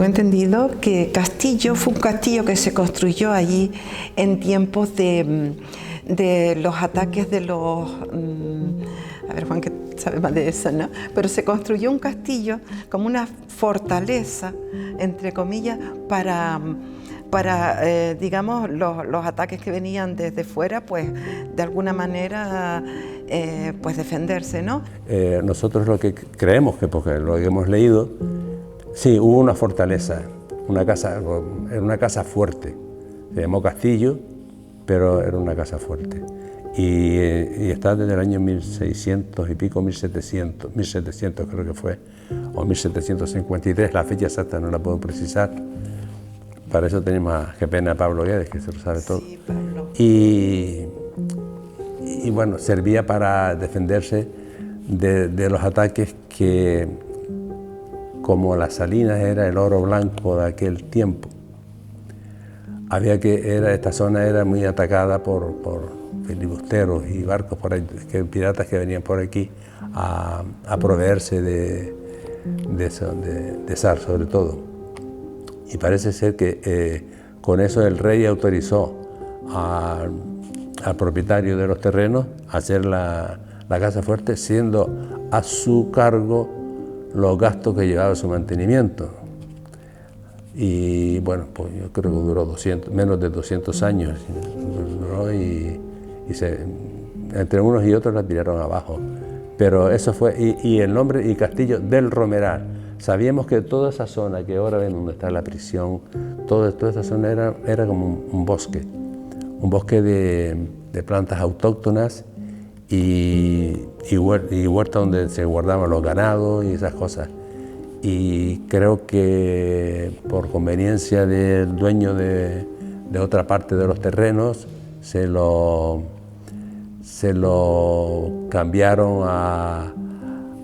entendido que Castillo fue un castillo que se construyó allí en tiempos de los ataques de los... a ver, Juan, que sabe más de eso, ¿no? Pero se construyó un castillo como una fortaleza, entre comillas, para digamos, los ataques que venían desde fuera, pues de alguna manera pues defenderse, ¿no? Nosotros lo que creemos, que porque lo que hemos leído, sí, hubo una fortaleza, era una casa fuerte, se llamó castillo, pero era una casa fuerte. Y está desde el año 1600 y pico, 1700 creo que fue, o 1753, la fecha exacta no la puedo precisar. Para eso tenemos, qué pena, a Pablo Guedes, que se lo sabe todo. Sí, Pablo. Y bueno, servía para defenderse de los ataques que, como las Salinas era el oro blanco de aquel tiempo, esta zona era muy atacada por filibusteros y barcos piratas que venían por aquí a proveerse de sal, sobre todo. Y parece ser que con eso el rey autorizó al propietario de los terrenos a hacer la casa fuerte, siendo a su cargo los gastos que llevaba su mantenimiento. Y bueno, pues yo creo que duró menos de 200 años, duró y entre unos y otros la tiraron abajo. Pero eso fue, y el nombre y Castillo del Romeral. Sabíamos que toda esa zona que ahora ven donde está la prisión, toda esa zona era como un bosque de plantas autóctonas y huerta donde se guardaban los ganados y esas cosas. Y creo que por conveniencia del dueño de otra parte de los terrenos se lo cambiaron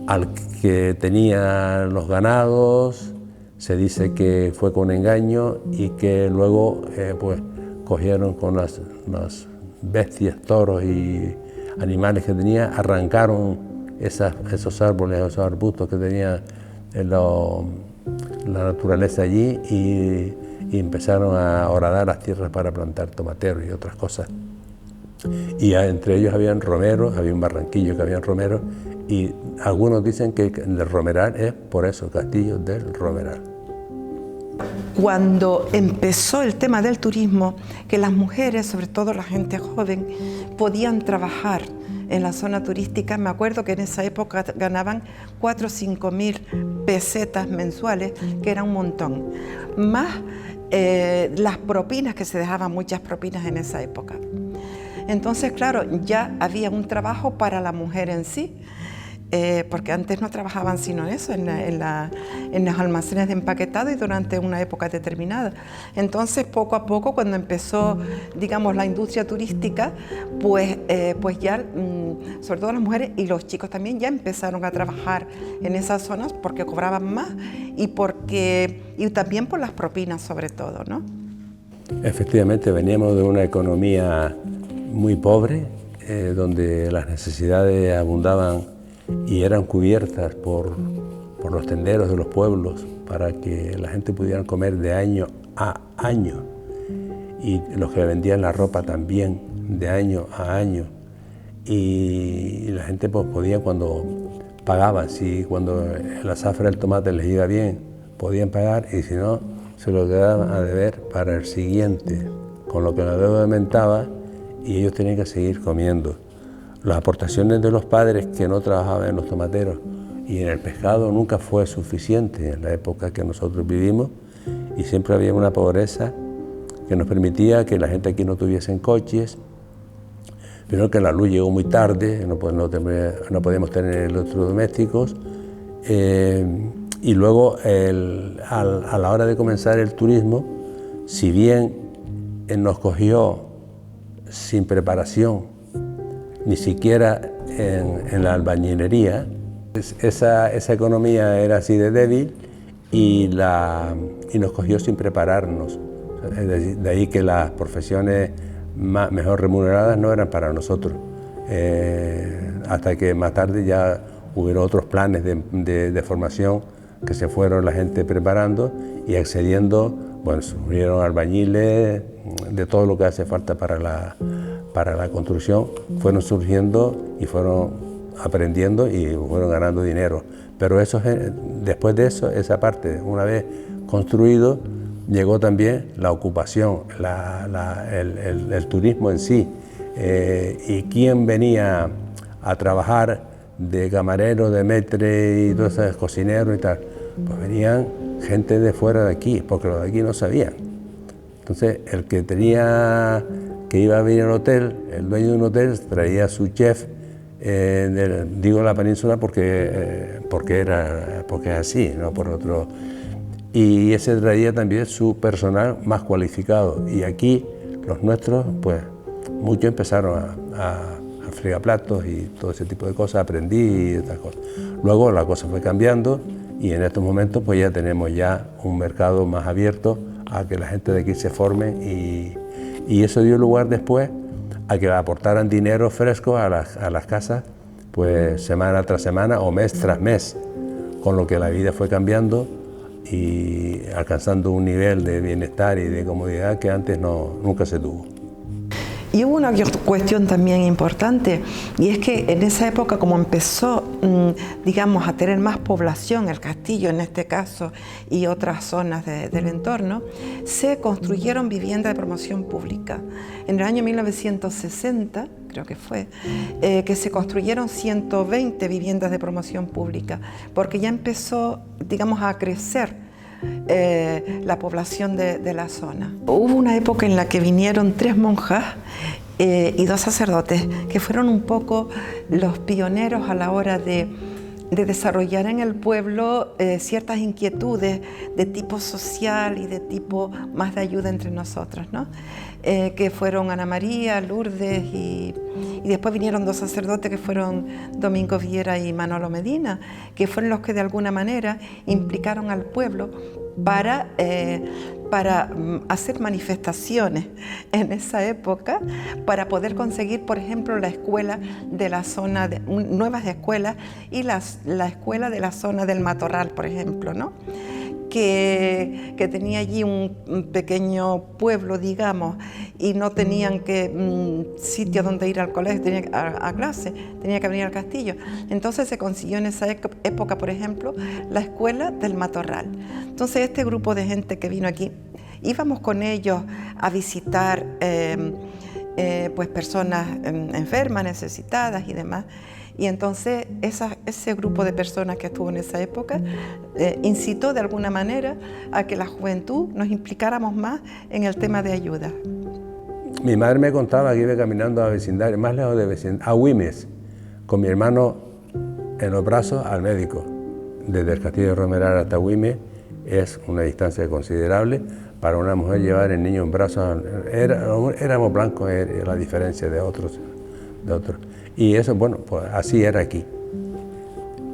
al que tenía los ganados. Se dice que fue con engaño y que luego pues cogieron con las bestias, toros y animales que tenía, arrancaron esos árboles, esos arbustos que tenía la naturaleza allí y empezaron a horadar las tierras para plantar tomateros y otras cosas. Y entre ellos habían romeros, había un barranquillo que habían romeros, y algunos dicen que el Romeral es por eso, Castillo del Romeral. Cuando empezó el tema del turismo, que las mujeres, sobre todo la gente joven, podían trabajar en la zona turística, me acuerdo que en esa época ganaban 4 o 5 mil pesetas mensuales, que era un montón, más las propinas, que se dejaban muchas propinas en esa época. Entonces, claro, ya había un trabajo para la mujer en sí, porque antes no trabajaban sino eso, en los almacenes de empaquetado y durante una época determinada. Entonces, poco a poco, cuando empezó, digamos, la industria turística, pues ya, sobre todo las mujeres y los chicos también, ya empezaron a trabajar en esas zonas porque cobraban más y también por las propinas, sobre todo, ¿no? Efectivamente, veníamos de una economía muy pobre, donde las necesidades abundaban y eran cubiertas por los tenderos de los pueblos para que la gente pudiera comer de año a año, y los que vendían la ropa también de año a año, y la gente pues podía, cuando pagaban, cuando el azafre del tomate les iba bien, podían pagar, y si no, se lo quedaban a deber para el siguiente, con lo que la deuda aumentaba y ellos tenían que seguir comiendo. Las aportaciones de los padres que no trabajaban en los tomateros y en el pescado nunca fue suficiente en la época que nosotros vivimos, y siempre había una pobreza que nos permitía que la gente aquí no tuviesen coches, pero que la luz llegó muy tarde, no podíamos tener electrodomésticos, y luego a la hora de comenzar el turismo, si bien nos cogió sin preparación, ni siquiera en la albañilería, esa economía era así de débil y nos cogió sin prepararnos. De ahí que las profesiones mejor remuneradas no eran para nosotros, hasta que más tarde ya hubieron otros planes de formación que se fueron la gente preparando y accediendo, bueno, surgieron albañiles, de todo lo que hace falta para la construcción, fueron surgiendo y fueron aprendiendo y fueron ganando dinero. Pero eso, después de eso, esa parte, una vez construido, llegó también la ocupación, el turismo en sí. Y quién venía a trabajar de camarero, de maître y todos esos cocineros y tal, pues venían gente de fuera de aquí, porque los de aquí no sabían. Entonces, el que iba a venir al hotel, el dueño de un hotel, traía a su chef, digo la península porque es así, no por otro. Y ese traía también su personal más cualificado. Y aquí, los nuestros, pues, muchos empezaron a fregar platos y todo ese tipo de cosas, aprendí y estas cosas. Luego la cosa fue cambiando y en estos momentos pues ya tenemos ya un mercado más abierto a que la gente de aquí se forme y eso dio lugar después a que aportaran dinero fresco a las casas, pues semana tras semana o mes tras mes, con lo que la vida fue cambiando y alcanzando un nivel de bienestar y de comodidad que antes nunca se tuvo. Y hubo una cuestión también importante, y es que en esa época, como empezó, digamos, a tener más población, el castillo en este caso, y otras zonas del entorno, se construyeron viviendas de promoción pública. En el año 1960, creo que fue, que se construyeron 120 viviendas de promoción pública, porque ya empezó, digamos, a crecer la población de la zona. Hubo una época en la que vinieron 3 monjas y 2 sacerdotes que fueron un poco los pioneros a la hora de desarrollar en el pueblo ciertas inquietudes de tipo social y de tipo más de ayuda entre nosotros, ¿no? Que fueron Ana María, Lourdes y después vinieron 2 sacerdotes que fueron Domingo Viera y Manolo Medina, que fueron los que de alguna manera implicaron al pueblo para hacer manifestaciones en esa época, para poder conseguir, por ejemplo, la escuela de la zona, nuevas escuelas y la escuela de la zona del Matorral, por ejemplo, ¿no? Que tenía allí un pequeño pueblo, digamos, y no tenían sitio donde ir al colegio, a clase, tenía que venir al castillo. Entonces se consiguió en esa época, por ejemplo, la escuela del Matorral. Entonces este grupo de gente que vino aquí, íbamos con ellos a visitar pues personas enfermas, necesitadas y demás. Y entonces ese grupo de personas que estuvo en esa época incitó de alguna manera a que la juventud nos implicáramos más en el tema de ayuda. Mi madre me contaba que iba caminando a vecindario, más lejos de vecindario, a Güimes, con mi hermano en los brazos al médico. Desde el castillo de Romeral hasta Güimes es una distancia considerable. Para una mujer llevar el niño en brazos, éramos blancos, era la diferencia de otros. Y eso, bueno, pues así era aquí.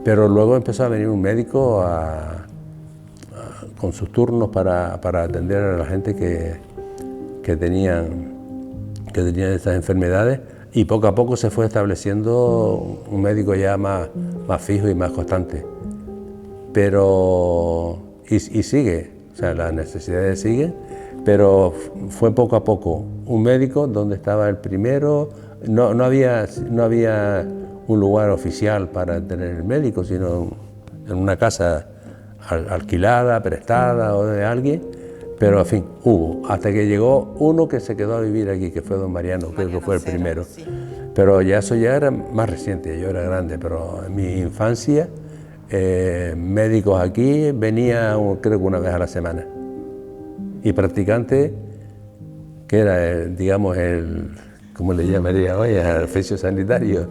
Pero luego empezó a venir un médico con sus turnos para atender a la gente que tenían estas enfermedades y poco a poco se fue estableciendo un médico ya más fijo y más constante. Pero, y sigue, o sea, las necesidades siguen, pero fue poco a poco. Un médico donde estaba el primero, no había un lugar oficial para tener el médico, sino en una casa alquilada, prestada o de alguien, pero en fin, hubo, hasta que llegó uno que se quedó a vivir aquí, que fue don Mariano, creo que fue el primero. Sí. Pero eso ya era más reciente, yo era grande, pero en mi infancia, médicos aquí venía creo que una vez a la semana. Y practicante, que era, digamos, ¿cómo le llamaría hoy? El oficio sanitario.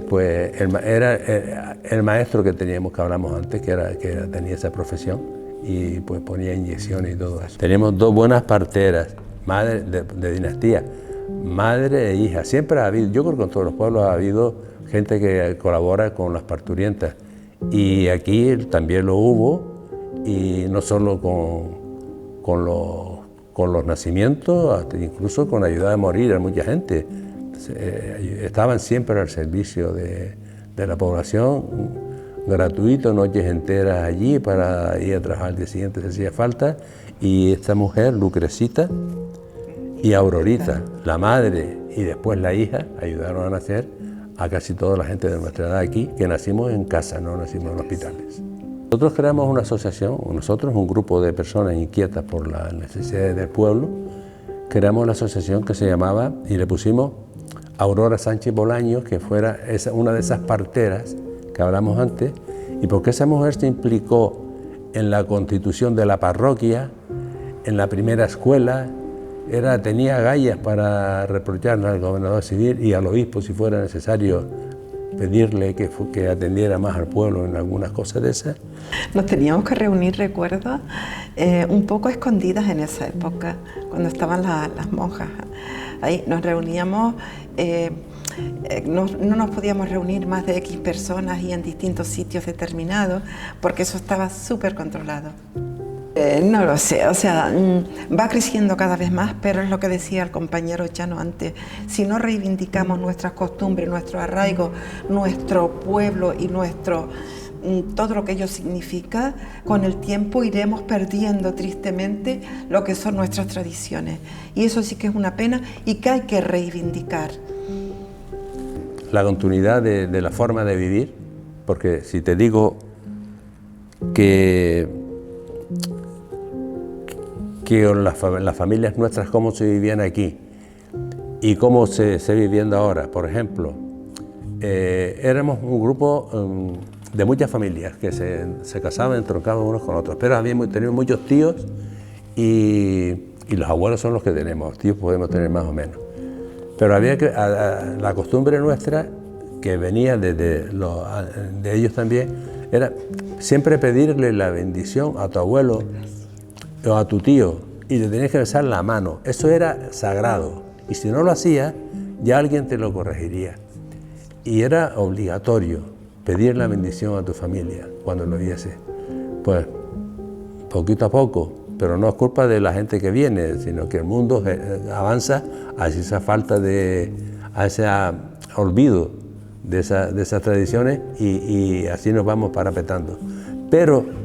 Pues era el maestro que teníamos, que hablamos antes, que tenía esa profesión y pues ponía inyecciones y todo eso. Teníamos 2 buenas parteras, madre de dinastía, madre e hija. Siempre ha habido, yo creo que en todos los pueblos ha habido gente que colabora con las parturientas y aquí también lo hubo, y no solo con los nacimientos, hasta incluso con ayuda a morir a mucha gente. Estaban siempre al servicio de la población, gratuito, noches enteras allí para ir a trabajar al día siguiente si hacía falta. Y esta mujer, Lucrecita, y Aurorita, la madre y después la hija, ayudaron a nacer a casi toda la gente de nuestra edad aquí, que nacimos en casa, no nacimos en hospitales. Nosotros creamos una asociación, nosotros, un grupo de personas inquietas por las necesidades del pueblo, creamos la asociación que se llamaba, y le pusimos Aurora Sánchez Bolaños, que fuera una de esas parteras que hablamos antes, y porque esa mujer se implicó en la constitución de la parroquia, en la primera escuela, tenía agallas para reprocharle al gobernador civil y al obispo, si fuera necesario, pedirle que atendiera más al pueblo en algunas cosas de esas. Nos teníamos que reunir, recuerdo, un poco escondidas en esa época, cuando estaban las monjas. Ahí nos reuníamos, no nos podíamos reunir más de X personas y en distintos sitios determinados, porque eso estaba súper controlado. No lo sé, o sea, va creciendo cada vez más, pero es lo que decía el compañero Chano antes, si no reivindicamos nuestras costumbres, nuestro arraigo, nuestro pueblo y todo lo que ello significa, con el tiempo iremos perdiendo tristemente lo que son nuestras tradiciones. Y eso sí que es una pena y que hay que reivindicar. La continuidad de la forma de vivir, porque si te digo que las familias nuestras, cómo se vivían aquí y cómo se viviendo ahora. Por ejemplo, éramos un grupo de muchas familias que se casaban, entroncaban unos con otros, pero teníamos muchos tíos y los abuelos son los que tenemos, tíos podemos tener más o menos. Pero había la costumbre nuestra, que venía de ellos también, era siempre pedirle la bendición a tu abuelo o a tu tío, y le tenías que besar la mano. Eso era sagrado, y si no lo hacías, ya alguien te lo corregiría. Y era obligatorio pedir la bendición a tu familia cuando lo viese. Pues, poquito a poco, pero no es culpa de la gente que viene, sino que el mundo avanza hacia esa falta a ese olvido de esas tradiciones, y así nos vamos parapetando. Pero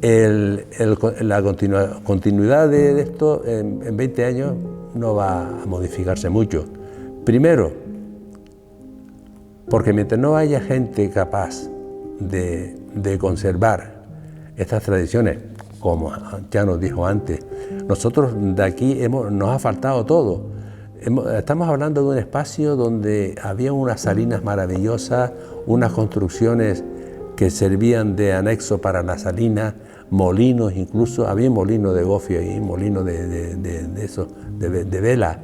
la continuidad de esto en 20 años no va a modificarse mucho. Primero, porque mientras no haya gente capaz de conservar estas tradiciones, como ya nos dijo antes, nosotros de aquí nos ha faltado todo. Estamos hablando de un espacio donde había unas salinas maravillosas, unas construcciones que servían de anexo para la salina, molinos, incluso había molinos de gofio y molinos de vela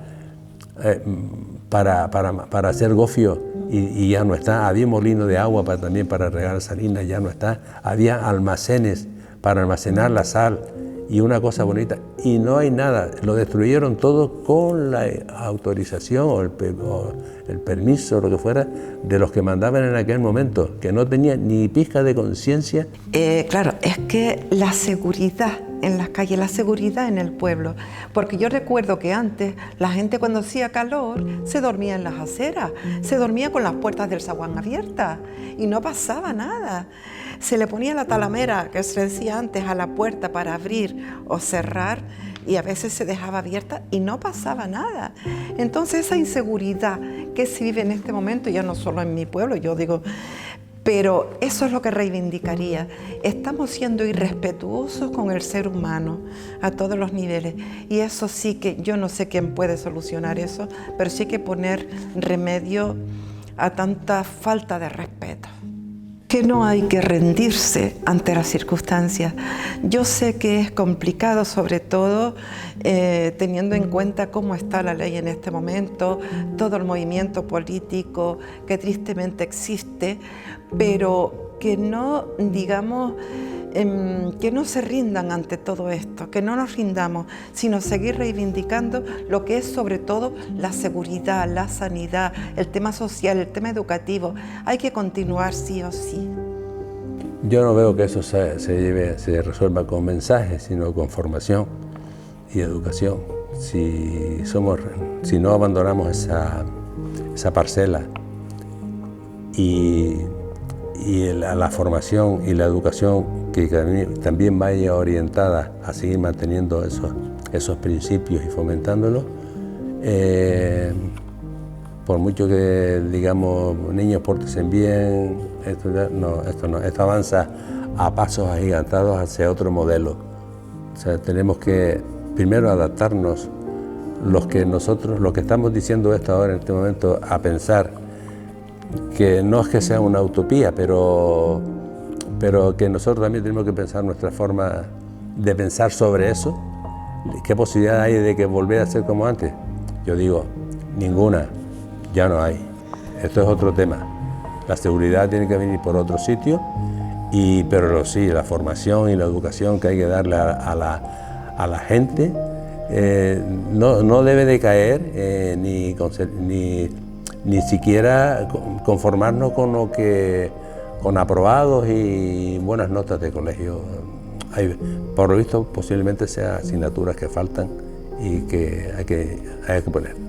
para hacer gofio, y ya no está. Había molino de agua también para regar salinas, ya no está. Había almacenes para almacenar la sal y una cosa bonita, y no hay nada. Lo destruyeron todo con la autorización o el permiso, lo que fuera, de los que mandaban en aquel momento, que no tenían ni pizca de conciencia. Claro, es que la seguridad en las calles, la seguridad en el pueblo, porque yo recuerdo que antes la gente, cuando hacía calor, se dormía en las aceras, se dormía con las puertas del zaguán abiertas y no pasaba nada. Se le ponía la talamera, que se decía antes, a la puerta para abrir o cerrar, y a veces se dejaba abierta y no pasaba nada. Entonces esa inseguridad que se vive en este momento, ya no solo en mi pueblo, yo digo, pero eso es lo que reivindicaría. Estamos siendo irrespetuosos con el ser humano a todos los niveles, y eso sí que yo no sé quién puede solucionar eso, pero sí hay que poner remedio a tanta falta de respeto. Que no hay que rendirse ante las circunstancias. Yo sé que es complicado, sobre todo teniendo en cuenta cómo está la ley en este momento, todo el movimiento político que tristemente existe, pero que no, digamos, que no se rindan ante todo esto, que no nos rindamos, sino seguir reivindicando lo que es sobre todo la seguridad, la sanidad, el tema social, el tema educativo. Hay que continuar sí o sí. Yo no veo que eso se resuelva con mensajes, sino con formación y educación. Si no abandonamos esa parcela y la formación y la educación que también vaya orientada a seguir manteniendo esos principios y fomentándolos. Por mucho que digamos, niños, pórtense bien, esto avanza a pasos agigantados hacia otro modelo. O sea, tenemos que primero adaptarnos lo que estamos diciendo esto ahora en este momento, a pensar que no es que sea una utopía, pero que nosotros también tenemos que pensar nuestra forma de pensar sobre eso. ¿Qué posibilidad hay de que volver a ser como antes? Yo digo, ninguna, ya no hay. Esto es otro tema. La seguridad tiene que venir por otro sitio, pero sí, la formación y la educación que hay que darle a la gente no debe de caer ni siquiera conformarnos con aprobados y buenas notas de colegio. Por lo visto, posiblemente sean asignaturas que faltan y que hay que poner.